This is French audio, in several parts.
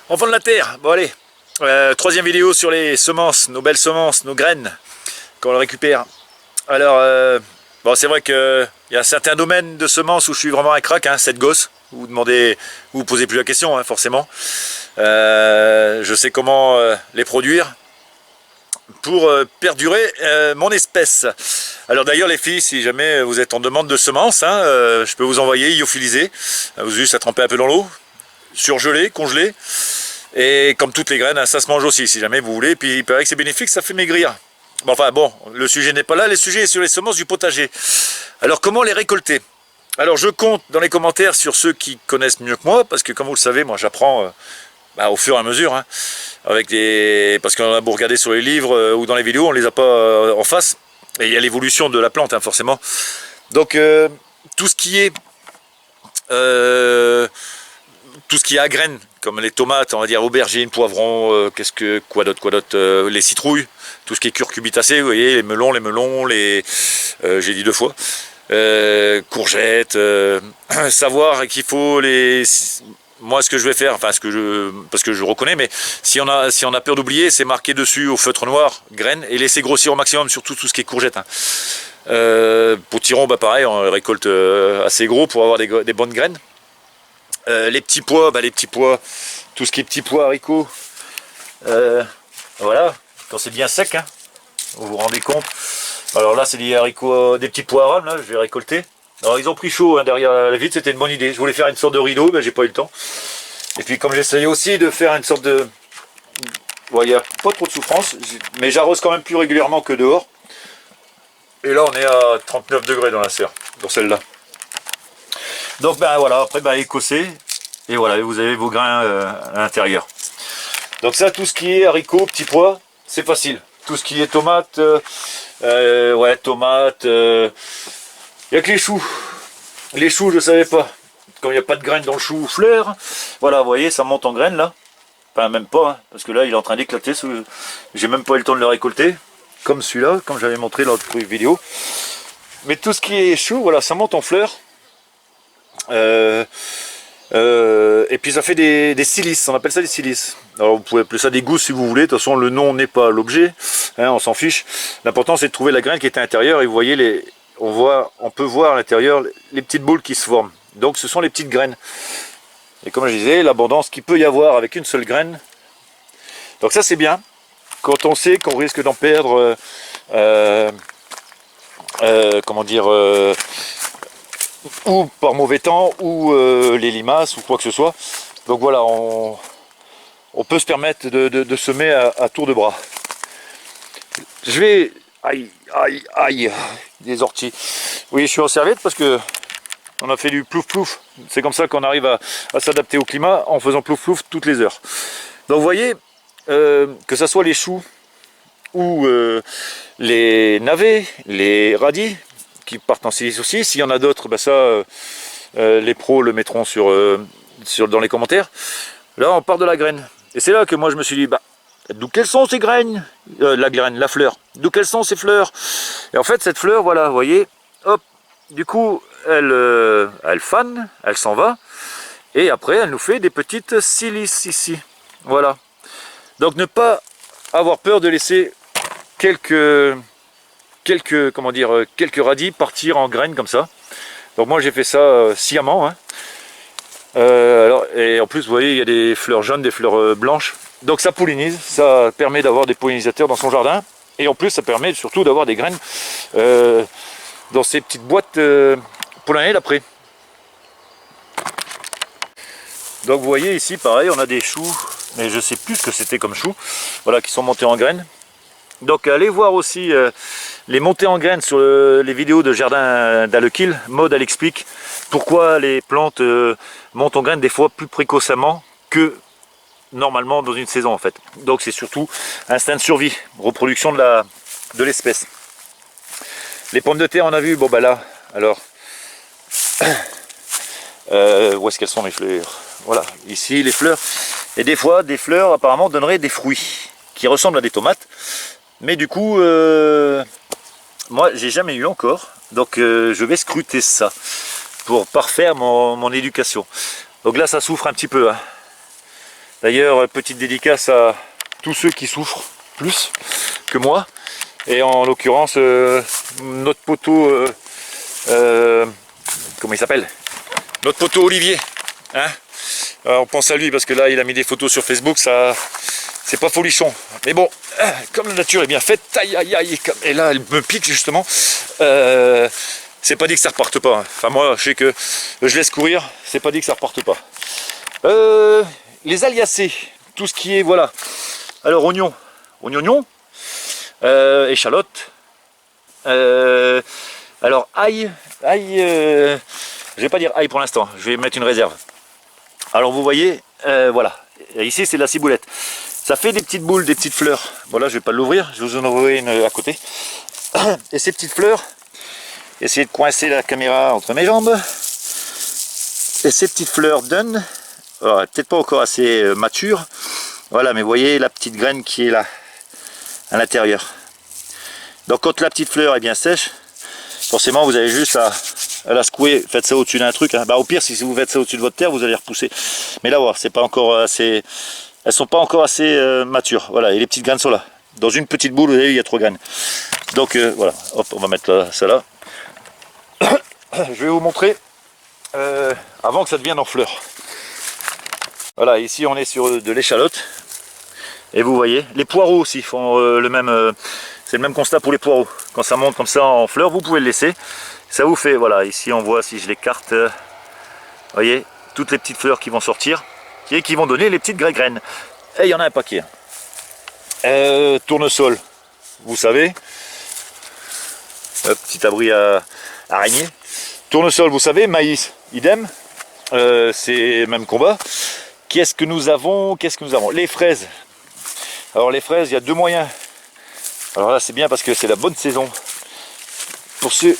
Enfants de la terre, bon allez, troisième vidéo sur les semences, nos belles semences, nos graines, qu'on le récupère. Alors, bon, c'est vrai qu'il y a certains domaines de semences où je suis vraiment un crack, hein, cette gosse. Vous demandez, vous posez plus la question, hein, forcément. Je sais comment les produire pour perdurer mon espèce. Alors d'ailleurs les filles, si jamais vous êtes en demande de semences, hein, je peux vous envoyer lyophilisé. Vous juste à tremper un peu dans l'eau, surgelé, congelé. Et comme toutes les graines, hein, ça se mange aussi si jamais vous voulez. Et puis il paraît que c'est bénéfique, ça fait maigrir. Bon, enfin bon, le sujet n'est pas là, le sujet est sur les semences du potager. Alors comment les récolter? Alors je compte dans les commentaires sur ceux qui connaissent mieux que moi, parce que comme vous le savez, moi j'apprends au fur et à mesure, hein, avec parce qu'on a beau regarder sur les livres ou dans les vidéos, on ne les a pas en face, et il y a l'évolution de la plante, hein, forcément. Donc tout ce qui est à graines, comme les tomates, on va dire aubergines, poivrons, quoi d'autre, les citrouilles, tout ce qui est curcubitacé, vous voyez, les melons, j'ai dit deux fois, courgettes, savoir qu'il faut moi ce que je vais faire, enfin parce que je reconnais, mais si on a peur d'oublier, c'est marqué dessus au feutre noir, graines, et laisser grossir au maximum, surtout tout ce qui est courgettes, hein. Potiron, bah pareil, on récolte assez gros pour avoir des bonnes graines. Les petits pois, tout ce qui est petits pois, haricots, voilà, quand c'est bien sec, hein, vous vous rendez compte. Alors là c'est des haricots, des petits pois arabes, là, je vais récolter. Alors ils ont pris chaud, hein, derrière la vitre, c'était une bonne idée. Je voulais faire une sorte de rideau, mais j'ai pas eu le temps. Et puis comme j'essayais aussi de faire une sorte de... Bon, il n'y a pas trop de souffrance, mais j'arrose quand même plus régulièrement que dehors. Et là on est à 39 degrés dans la serre, dans celle-là. Donc ben voilà, après écossais, et voilà, vous avez vos grains à l'intérieur. Donc ça, tout ce qui est haricots, petits pois, c'est facile. Tout ce qui est tomates, tomates, il n'y a que les choux. Les choux, je ne savais pas. Comme il n'y a pas de graines dans le chou fleur, voilà, vous voyez, ça monte en graines là. Enfin, même pas, hein, parce que là, il est en train d'éclater. J'ai même pas eu le temps de le récolter. Comme celui-là, comme j'avais montré dans l'autre vidéo. Mais tout ce qui est chou, voilà, ça monte en fleurs. Et puis ça fait des silices, on appelle ça des silices. Alors vous pouvez appeler ça des gousses si vous voulez, de toute façon le nom n'est pas l'objet, hein, on s'en fiche. L'important c'est de trouver la graine qui est à l'intérieur, et vous voyez, on peut voir à l'intérieur les petites boules qui se forment. Donc ce sont les petites graines. Et comme je disais, l'abondance qu'il peut y avoir avec une seule graine. Donc ça c'est bien, quand on sait qu'on risque d'en perdre, ou par mauvais temps, ou les limaces, ou quoi que ce soit. Donc voilà, on peut se permettre de semer à tour de bras. Je vais... Aïe, des orties. Oui, je suis en serviette parce que on a fait du plouf-plouf. C'est comme ça qu'on arrive à s'adapter au climat, en faisant plouf-plouf toutes les heures. Donc vous voyez, que ce soit les choux, ou les navets, les radis, qui partent en silice aussi. S'il y en a d'autres, les pros le mettront dans les commentaires. Là on part de la graine, et c'est là que moi je me suis dit, d'où quelles sont ces graines, la fleur, d'où quelles sont ces fleurs. Et en fait cette fleur, voilà, vous voyez, hop, du coup elle fane, elle s'en va, et après elle nous fait des petites silices ici, voilà. Donc ne pas avoir peur de laisser quelques radis partir en graines comme ça. Donc moi j'ai fait ça sciemment, hein. Et en plus vous voyez, il y a des fleurs jaunes, des fleurs blanches, donc ça pollinise, ça permet d'avoir des pollinisateurs dans son jardin, et en plus ça permet surtout d'avoir des graines dans ces petites boîtes pour l'année d'après. Donc vous voyez ici pareil, on a des choux, mais je sais plus ce que c'était comme choux, voilà, qui sont montés en graines. Donc allez voir aussi les montées en graines sur les vidéos de jardin d'Alekil. Maud elle explique pourquoi les plantes montent en graines des fois plus précocement que normalement dans une saison en fait. Donc c'est surtout instinct de survie, reproduction de l'espèce. Les pommes de terre on a vu, bon là, alors où est-ce qu'elles sont mes fleurs? Voilà, ici les fleurs. Et des fois des fleurs apparemment donneraient des fruits qui ressemblent à des tomates. Mais du coup, moi j'ai jamais eu encore, donc je vais scruter ça pour parfaire mon éducation. Donc là ça souffre un petit peu, hein. D'ailleurs, petite dédicace à tous ceux qui souffrent plus que moi. Et en l'occurrence, notre poteau, comment il s'appelle? Notre poteau Olivier. Hein, on pense à lui parce que là, il a mis des photos sur Facebook, ça, c'est pas folichon. Mais bon, comme la nature est bien faite, aïe aïe aïe, et là, elle me pique justement. C'est pas dit que ça reparte pas. Enfin, moi, je sais que je laisse courir, c'est pas dit que ça reparte pas. Les aliacées, tout ce qui est, voilà. Alors, oignon, échalote. Alors, ail, je vais pas dire ail pour l'instant, je vais mettre une réserve. Alors, vous voyez, voilà. Ici, c'est de la ciboulette. Ça fait des petites boules, des petites fleurs. Bon, là, je vais pas l'ouvrir, je vous en envoie une à côté. Et ces petites fleurs, essayez de coincer la caméra entre mes jambes. Et ces petites fleurs donnent, peut-être pas encore assez matures. Voilà, mais vous voyez la petite graine qui est là, à l'intérieur. Donc quand la petite fleur est bien sèche, forcément vous avez juste à la secouer. Faites ça au-dessus d'un truc. Hein. Bah, au pire, si vous faites ça au-dessus de votre terre, vous allez repousser. Mais là, c'est pas encore assez. Elles sont pas encore assez matures. Voilà, et les petites graines sont là. Dans une petite boule, vous avez vu, il y a 3 graines. Donc voilà, hop, on va mettre ça là. Je vais vous montrer avant que ça devienne en fleurs. Voilà, ici on est sur de l'échalote. Et vous voyez, les poireaux aussi font le même. C'est le même constat pour les poireaux. Quand ça monte comme ça en fleurs, vous pouvez le laisser. Ça vous fait, voilà, ici on voit si je l'écarte, vous voyez, toutes les petites fleurs qui vont sortir et qui vont donner les petites graines. Et il y en a un paquet. Tournesol, vous savez, petit abri à araignée. Tournesol, vous savez, maïs, idem, c'est même combat. Qu'est-ce que nous avons? Les fraises. Alors les fraises, il y a 2 moyens. Alors là c'est bien parce que c'est la bonne saison. Pour ceux,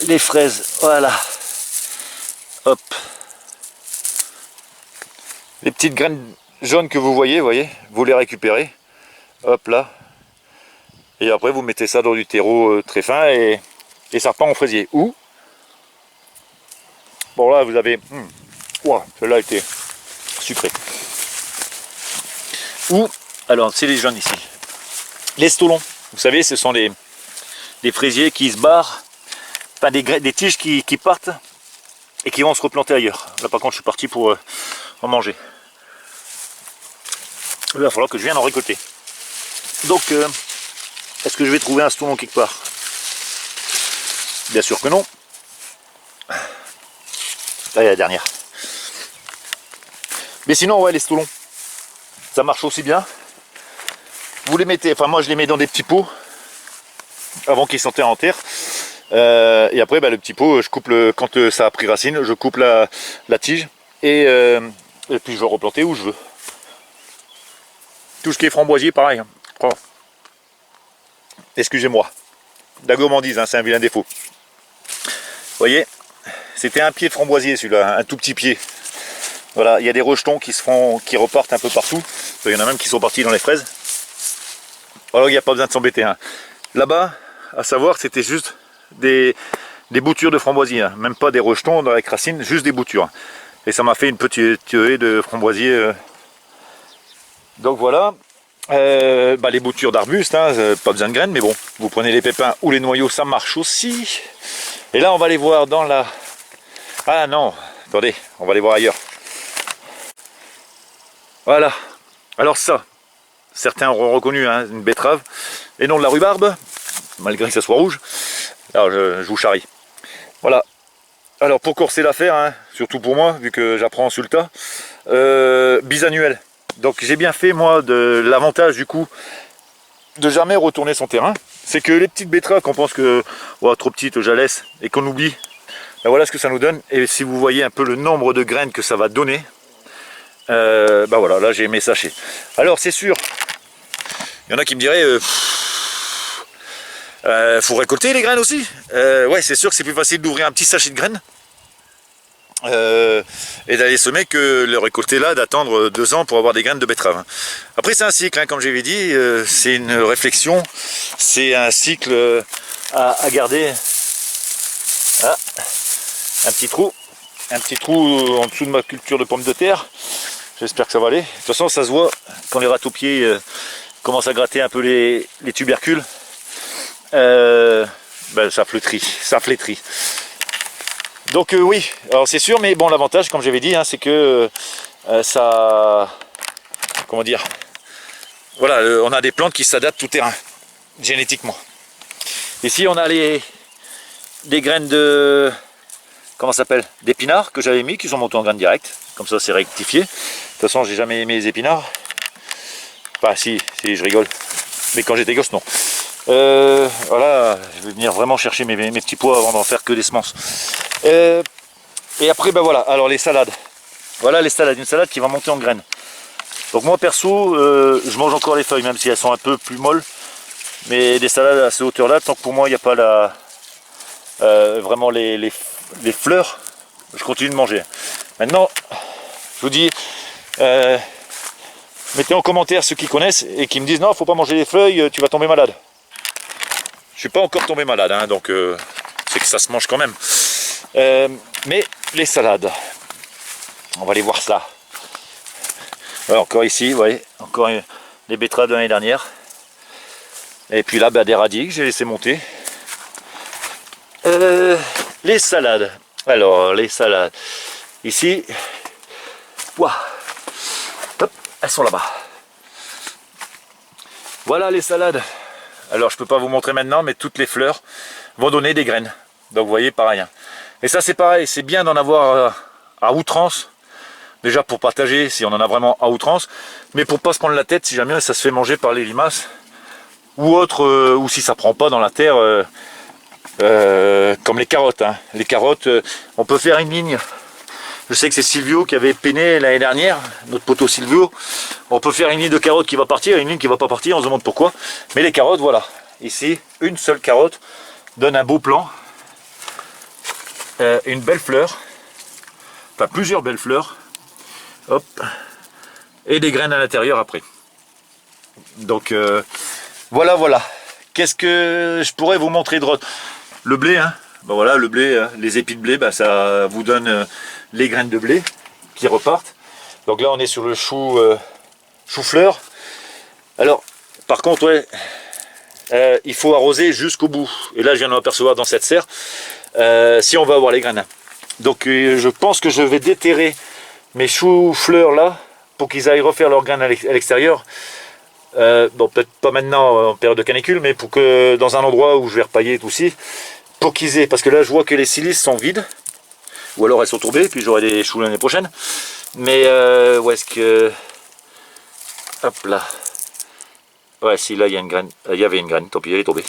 les fraises, voilà. Hop. Les petites graines jaunes que vous voyez, vous les récupérez. Hop là. Et après vous mettez ça dans du terreau très fin et ça repart en fraisier. Ou, bon là vous avez, ouah, celle-là était sucrée. Ou, alors c'est les jaunes ici. Les stolons, vous savez, ce sont des fraisiers qui se barrent, enfin des tiges qui partent et qui vont se replanter ailleurs. Là par contre je suis parti pour en manger. Il va falloir que je vienne en récolter. Donc, est-ce que je vais trouver un stolon quelque part? Bien sûr que non. Là il y a la dernière. Mais sinon, ouais, les stolons, ça marche aussi bien. Vous les mettez, enfin moi je les mets dans des petits pots avant qu'ils s'enterrent en terre. Et après le petit pot, je coupe quand ça a pris racine, je coupe la tige et puis je vais replanter où je veux. Tout ce qui est framboisier, pareil. Oh. Excusez-moi. La gourmandise, hein, c'est un vilain défaut. Vous voyez, c'était un pied de framboisier celui-là, un tout petit pied. Voilà, il y a des rejetons qui repartent un peu partout. Il y en a même qui sont partis dans les fraises. Alors il n'y a pas besoin de s'embêter. Hein. Là-bas, à savoir, c'était juste des boutures de framboisier. Hein. Même pas des rejetons avec racines, juste des boutures. Et ça m'a fait une petite haie de framboisier. Donc voilà. Les boutures d'arbustes, hein, pas besoin de graines, mais bon, vous prenez les pépins ou les noyaux, ça marche aussi. Et là, on va les voir dans la... Ah non, attendez, on va les voir ailleurs. Voilà. Alors ça, certains auront reconnu hein, une betterave, et non de la rhubarbe, malgré que ça soit rouge. Alors je vous charrie. Voilà. Alors pour corser l'affaire, hein, surtout pour moi, vu que j'apprends sur le tas, bisannuel. Donc j'ai bien fait moi de l'avantage du coup de jamais retourner son terrain. C'est que les petites betteraves qu'on pense que trop petites, je la laisse, et qu'on oublie, voilà ce que ça nous donne. Et si vous voyez un peu le nombre de graines que ça va donner, voilà, là j'ai mes sachets. Alors c'est sûr, il y en a qui me diraient faut récolter les graines aussi. Ouais, c'est sûr que c'est plus facile d'ouvrir un petit sachet de graines et d'aller semer que le récolter là, d'attendre 2 ans pour avoir des graines de betterave. Hein. Après c'est un cycle, hein, comme j'avais dit, c'est une réflexion, c'est un cycle à garder. Ah, un petit trou en dessous de ma culture de pommes de terre. J'espère que ça va aller. De toute façon, ça se voit quand les râteaux-pieds commencent à gratter un peu les tubercules. Ben, ça flétrit. Donc oui, alors c'est sûr, mais bon, l'avantage, comme j'avais dit, hein, c'est que ça... Comment dire? Voilà, on a des plantes qui s'adaptent tout terrain, génétiquement. Ici, on a des graines de... Comment ça s'appelle? D'épinards que j'avais mis, qui sont montés en graines directes. Comme ça, c'est rectifié. De toute façon, j'ai jamais aimé les épinards. Enfin, si, je rigole. Mais quand j'étais gosse, non. Voilà, je vais venir vraiment chercher mes petits pois avant d'en faire que des semences. Et après, ben voilà, alors les salades. Voilà les salades, une salade qui va monter en graines. Donc moi, perso, je mange encore les feuilles, même si elles sont un peu plus molles. Mais des salades à cette hauteur-là, tant que pour moi, il n'y a pas vraiment les fleurs, je continue de manger. Maintenant, je vous dis, mettez en commentaire ceux qui connaissent et qui me disent non, il ne faut pas manger les feuilles, tu vas tomber malade. Je suis pas encore tombé malade, hein, donc c'est que ça se mange quand même. Mais les salades, on va aller voir ça. Ouais, encore ici, vous voyez, encore les betteraves de l'année dernière. Et puis là, bah, des radis que j'ai laissé monter. Les salades. Alors, les salades. Ici, ouah, hop, elles sont là-bas. Voilà les salades. Alors, je ne peux pas vous montrer maintenant, mais toutes les fleurs vont donner des graines. Donc, vous voyez, pareil. Hein. Et ça, c'est pareil. C'est bien d'en avoir à outrance. Déjà pour partager, si on en a vraiment à outrance. Mais pour ne pas se prendre la tête, si jamais ça se fait manger par les limaces. Ou autre, ou si ça ne prend pas dans la terre, comme les carottes. Hein. Les carottes, on peut faire une ligne. Je sais que c'est Silvio qui avait peiné l'année dernière, notre poteau Silvio. On peut faire une ligne de carottes qui va partir et une ligne qui ne va pas partir, on se demande pourquoi. Mais les carottes, voilà. Ici, une seule carotte donne un beau plan. Une belle fleur. Enfin, plusieurs belles fleurs. Hop. Et des graines à l'intérieur après. Donc, voilà. Qu'est-ce que je pourrais vous montrer d'autre? Le blé, hein. Ben voilà, le blé, hein. Les épis de blé, ben ça vous donne les graines de blé qui repartent. Donc là, on est sur le chou-fleur. Alors, par contre, ouais, il faut arroser jusqu'au bout. Et là, je viens de m'apercevoir dans cette serre, si on va avoir les graines. Donc, je pense que je vais déterrer mes choux-fleurs là, pour qu'ils aillent refaire leurs graines à l'extérieur. Bon, peut-être pas maintenant en période de canicule, mais pour que dans un endroit où je vais repailler tout aussi, pour qu'ils aient, parce que là je vois que les silices sont vides, ou alors elles sont tombées, puis j'aurai des choux l'année prochaine. Mais où est-ce que, hop là, ouais, si là il y a une graine, il y avait une graine, tant pis, elle est tombée.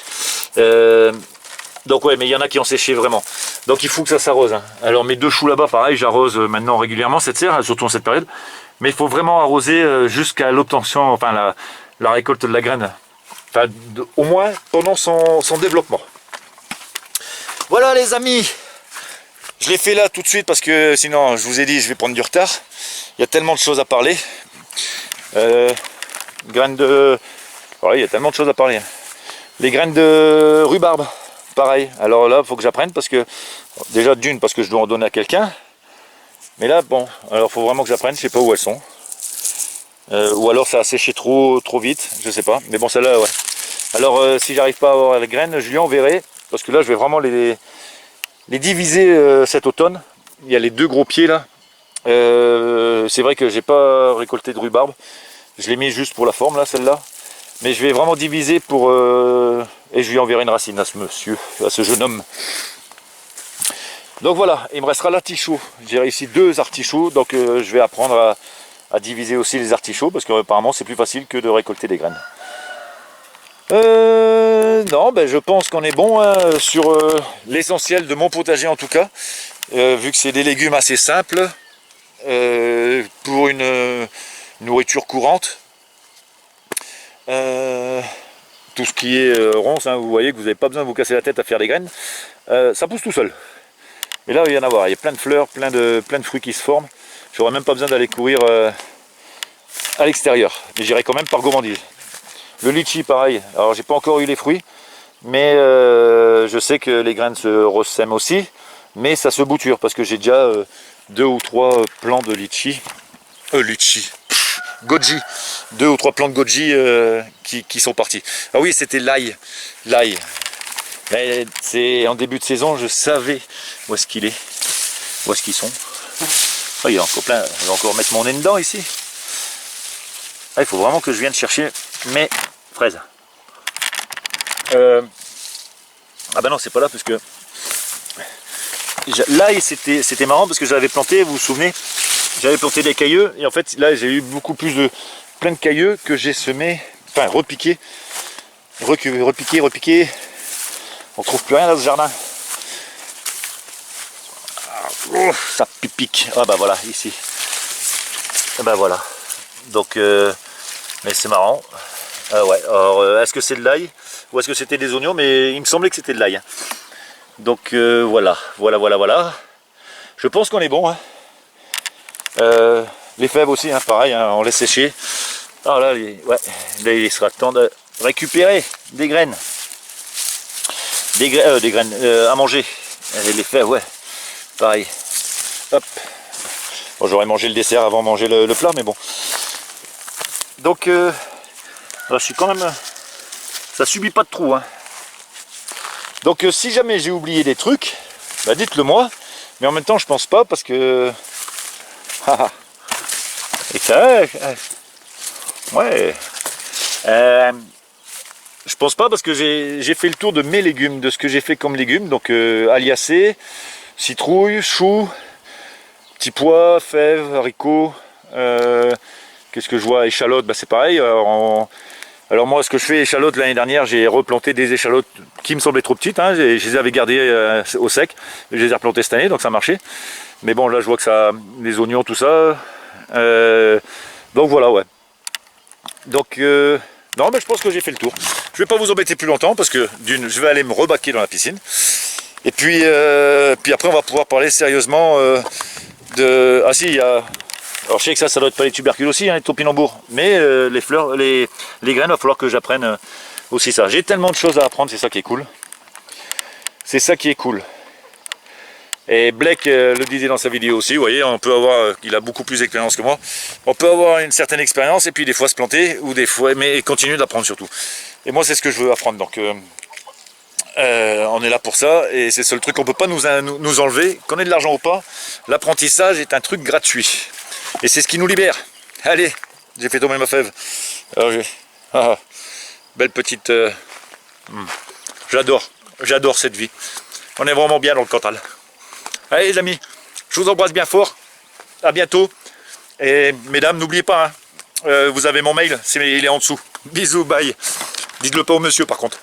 Donc ouais, mais il y en a qui ont séché vraiment. Donc il faut que ça s'arrose. Hein. Alors mes deux choux là-bas, pareil, j'arrose maintenant régulièrement cette serre, surtout en cette période. Mais il faut vraiment arroser jusqu'à l'obtention, enfin la récolte de la graine. Enfin, au moins pendant son développement. Voilà les amis. Je l'ai fait là tout de suite parce que sinon, je vous ai dit, je vais prendre du retard. Il y a tellement de choses à parler. Graines de... Ouais, il y a tellement de choses à parler. Les graines de rhubarbe, pareil. Alors là, il faut que j'apprenne parce que... Déjà d'une, parce que je dois en donner à quelqu'un. Mais là, bon, alors il faut vraiment que j'apprenne, je sais pas où elles sont. Ou alors ça a séché trop vite, je sais pas. Mais bon, celle-là, ouais. Alors si j'arrive pas à avoir les graines, je lui enverrai. Parce que là, je vais vraiment les diviser cet automne. Il y a les deux gros pieds là. C'est vrai que j'ai pas récolté de rhubarbe. Je l'ai mis juste pour la forme là, celle-là. Mais je vais vraiment diviser pour... et je lui enverrai une racine à ce monsieur, à ce jeune homme. Donc voilà, il me restera l'artichaut. J'ai réussi 2 artichauts, donc je vais apprendre à diviser aussi les artichauts, parce qu'apparemment c'est plus facile que de récolter des graines. Non, ben je pense qu'on est bon hein, sur l'essentiel de mon potager en tout cas, vu que c'est des légumes assez simples, pour une nourriture courante. Tout ce qui est ronce, hein, vous voyez que vous n'avez pas besoin de vous casser la tête à faire des graines, ça pousse tout seul. Mais là, il y en a voir, il y a plein de fleurs, plein de fruits qui se forment. J'aurais même pas besoin d'aller courir à l'extérieur. Mais j'irai quand même par gourmandise. Le litchi, pareil. Alors, j'ai pas encore eu les fruits, mais je sais que les graines se ressèment aussi. Mais ça se bouture parce que j'ai déjà 2 ou 3 plants de litchi litchi. Goji. 2 ou 3 plants de goji qui sont partis. Ah oui, c'était l'ail. L'ail. C'est en début de saison, je savais où est-ce qu'il est. Où est-ce qu'ils sont. Oh, il y a encore plein. Je vais encore mettre mon nez dedans ici. Ah, il faut vraiment que je vienne chercher mes fraises. Ah ben non, c'est pas là parce que l'ail c'était marrant parce que j'avais planté, vous vous souvenez, j'avais planté des cailleux et en fait là j'ai eu beaucoup plus de plein de cailleux que j'ai semé, enfin repiqué, repiqué. On trouve plus rien dans ce jardin. Oh, ça pique. Ah bah voilà, ici. Et bah voilà. Donc, mais c'est marrant. Ouais. Alors, est-ce que c'est de l'ail ou est-ce que c'était des oignons? Mais il me semblait que c'était de l'ail. Donc voilà. Je pense qu'on est bon. Hein. Les fèves aussi, hein, pareil. Hein, on laisse sécher. Alors là, ouais. Là, il sera temps de récupérer des graines. Des graines à manger. Les fèves, ouais. Pareil. Hop. Bon, j'aurais mangé le dessert avant de manger le plat, mais bon. Donc, je suis quand même... Ça subit pas de trou. Hein. Donc, si jamais j'ai oublié des trucs, bah, dites-le moi. Mais en même temps, je pense pas parce que... Et ça... Ouais... Je pense pas parce que j'ai fait le tour de mes légumes, de ce que j'ai fait comme légumes. Donc, aliacées, citrouille, choux, petits pois, fèves, haricots... Qu'est-ce que je vois? Échalotes, bah c'est pareil. Alors moi, ce que je fais, échalotes, l'année dernière, j'ai replanté des échalotes qui me semblaient trop petites. Hein, je les avais gardées au sec. Je les ai replantées cette année, donc ça marchait. Mais bon, là, je vois que ça, les oignons, tout ça. Donc voilà, ouais. Donc, non, mais je pense que j'ai fait le tour. Je vais pas vous embêter plus longtemps parce que d'une, je vais aller me rebaquer dans la piscine. Et puis après, on va pouvoir parler sérieusement de... Ah si, il y a... Alors je sais que ça doit être pas les tubercules aussi, hein, les topinambours, mais les fleurs, les graines, il va falloir que j'apprenne aussi ça. J'ai tellement de choses à apprendre, c'est ça qui est cool. C'est ça qui est cool. Et Blake le disait dans sa vidéo aussi, vous voyez, on peut avoir, il a beaucoup plus d'expérience que moi, on peut avoir une certaine expérience et puis des fois se planter, ou des fois, mais continuer d'apprendre surtout. Et moi c'est ce que je veux apprendre, donc on est là pour ça, et c'est le seul truc qu'on peut pas nous enlever, qu'on ait de l'argent ou pas, l'apprentissage est un truc gratuit. Et c'est ce qui nous libère. Allez, j'ai fait tomber ma fève. Alors, belle petite... J'adore cette vie. On est vraiment bien dans le Cantal. Allez les amis, je vous embrasse bien fort. À bientôt. Et mesdames, n'oubliez pas, hein, vous avez mon mail, il est en dessous. Bisous, bye. Dites-le pas au monsieur par contre.